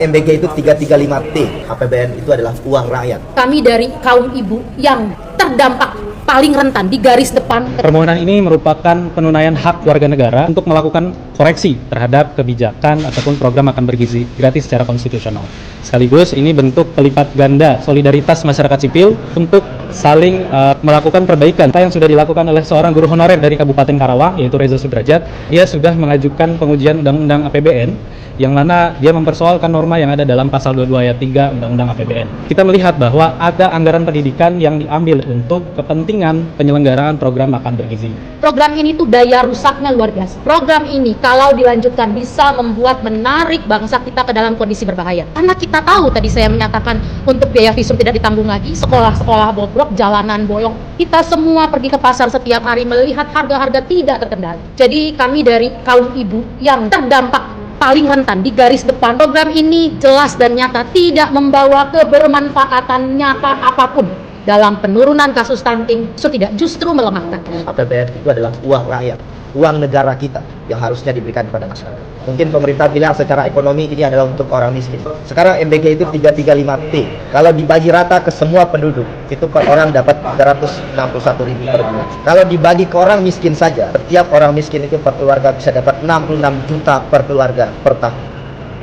MBG itu 335T, APBN itu adalah uang rakyat. Kami dari kaum ibu yang terdampak paling rentan di garis depan. Permohonan ini merupakan penunaian hak warga negara untuk melakukan koreksi terhadap kebijakan ataupun program makan bergizi gratis secara konstitusional. Sekaligus ini bentuk pelipat ganda solidaritas masyarakat sipil untuk saling melakukan perbaikan. Yang sudah dilakukan oleh seorang guru honorer dari Kabupaten Karawang, yaitu Reza Sudrajat. Dia sudah mengajukan pengujian Undang-Undang APBN, yang mana dia mempersoalkan norma yang ada dalam pasal 22 ayat 3 Undang-Undang APBN. Kita melihat bahwa ada anggaran pendidikan yang diambil untuk kepentingan penyelenggaraan program makan bergizi. Program ini tuh daya rusaknya luar biasa. Program ini kalau dilanjutkan bisa membuat menarik bangsa kita ke dalam kondisi berbahaya. Karena kita tahu tadi saya menyatakan untuk biaya visum tidak ditanggung lagi, sekolah-sekolah bobrok, jalanan bolong. Kita semua pergi ke pasar setiap hari melihat harga-harga tidak terkendali. Jadi kami dari kaum ibu yang terdampak paling rentan di garis depan, program ini jelas dan nyata tidak membawa kebermanfaatan nyata apapun dalam penurunan kasus stunting, tidak justru melemahkan. APBN itu adalah uang rakyat, uang negara kita yang harusnya diberikan kepada masyarakat. Mungkin pemerintah bilang secara ekonomi ini adalah untuk orang miskin. Sekarang MBG itu 335T. Kalau dibagi rata ke semua penduduk, itu per orang dapat 361.000 per bulan. Kalau dibagi ke orang miskin saja, setiap orang miskin itu per keluarga bisa dapat 66 juta per keluarga per tahun.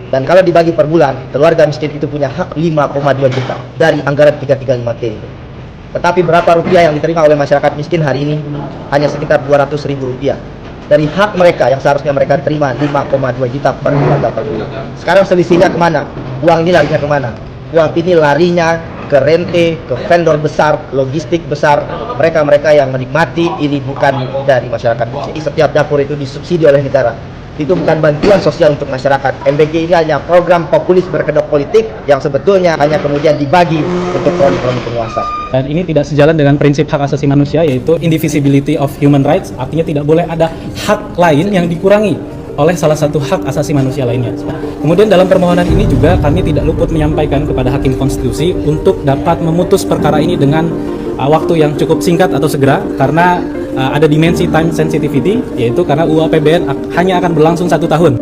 Dan kalau dibagi per bulan, keluarga miskin itu punya hak 5,2 juta dari anggaran 335T itu. Tetapi berapa rupiah yang diterima oleh masyarakat miskin hari ini? Hanya sekitar 200.000 rupiah dari hak mereka yang seharusnya mereka terima 5,2 juta per keluarga per bulan. Sekarang selisihnya kemana? Uang ini larinya kemana? Uang ini larinya ke rente, ke vendor besar, logistik besar, mereka-mereka yang menikmati ini bukan dari masyarakat. Jadi setiap dapur itu disubsidi oleh negara. Itu bukan bantuan sosial untuk masyarakat. MBG ini hanya program populis berkedok politik yang sebetulnya hanya kemudian dibagi untuk kelompok penguasa. Dan ini tidak sejalan dengan prinsip hak asasi manusia, yaitu indivisibility of human rights, artinya tidak boleh ada hak lain yang dikurangi oleh salah satu hak asasi manusia lainnya. Kemudian dalam permohonan ini juga kami tidak luput menyampaikan kepada Hakim Konstitusi untuk dapat memutus perkara ini dengan waktu yang cukup singkat atau segera, karena ada dimensi time sensitivity, yaitu karena UU APBN hanya akan berlangsung 1 tahun.